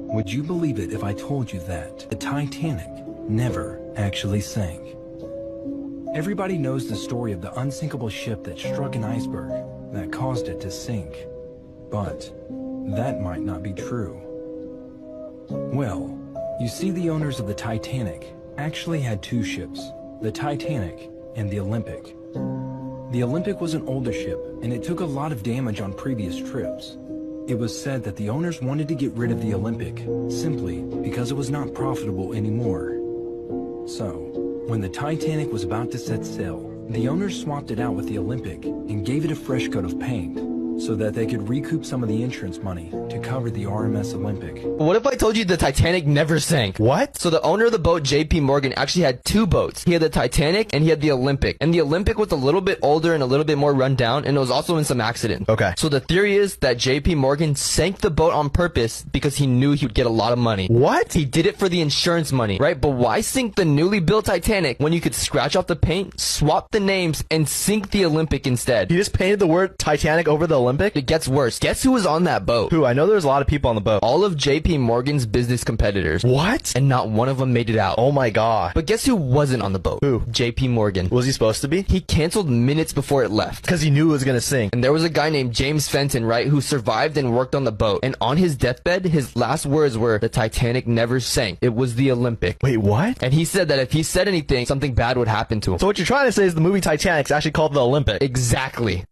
Would you believe it if I told you that the Titanic never actually sank? Everybody knows the story of the unsinkable ship that struck an iceberg that caused it to sink. But that might not be true. Well, you see, the owners of the Titanic actually had two ships, the Titanic and the Olympic. The Olympic was an older ship, and it took a lot of damage on previous trips. It was said that the owners wanted to get rid of the Olympic simply because it was not profitable anymore. So, when the Titanic was about to set sail, the owners swapped it out with the Olympic and gave it a fresh coat of paint so that they could recoup some of the insurance money to cover the RMS Olympic. What if I told you the Titanic never sank? What? So the owner of the boat, JP Morgan, actually had two boats. He had the Titanic and he had the Olympic. And the Olympic was a little bit older and a little bit more run down, and it was also in some accident. Okay. So the theory is that JP Morgan sank the boat on purpose because he knew he would get a lot of money. What? He did it for the insurance money, right? But why sink the newly built Titanic when you could scratch off the paint, swap the names, and sink the Olympic instead? He just painted the word Titanic over the Olympic? It gets worse. Guess who was on that boat? Who? I know there's a lot of people on the boat. All of JP Morgan's business competitors. What? And not one of them made it out. Oh my god. But guess who wasn't on the boat? Who? JP Morgan. Was he supposed to be? He canceled minutes before it left. Because he knew it was gonna sink. And there was a guy named James Fenton, right, who survived and worked on the boat. And on his deathbed, his last words were, "The Titanic never sank. It was the Olympic." Wait, what? And he said that if he said anything, something bad would happen to him. So what you're trying to say is the movie Titanic's actually called the Olympic? Exactly.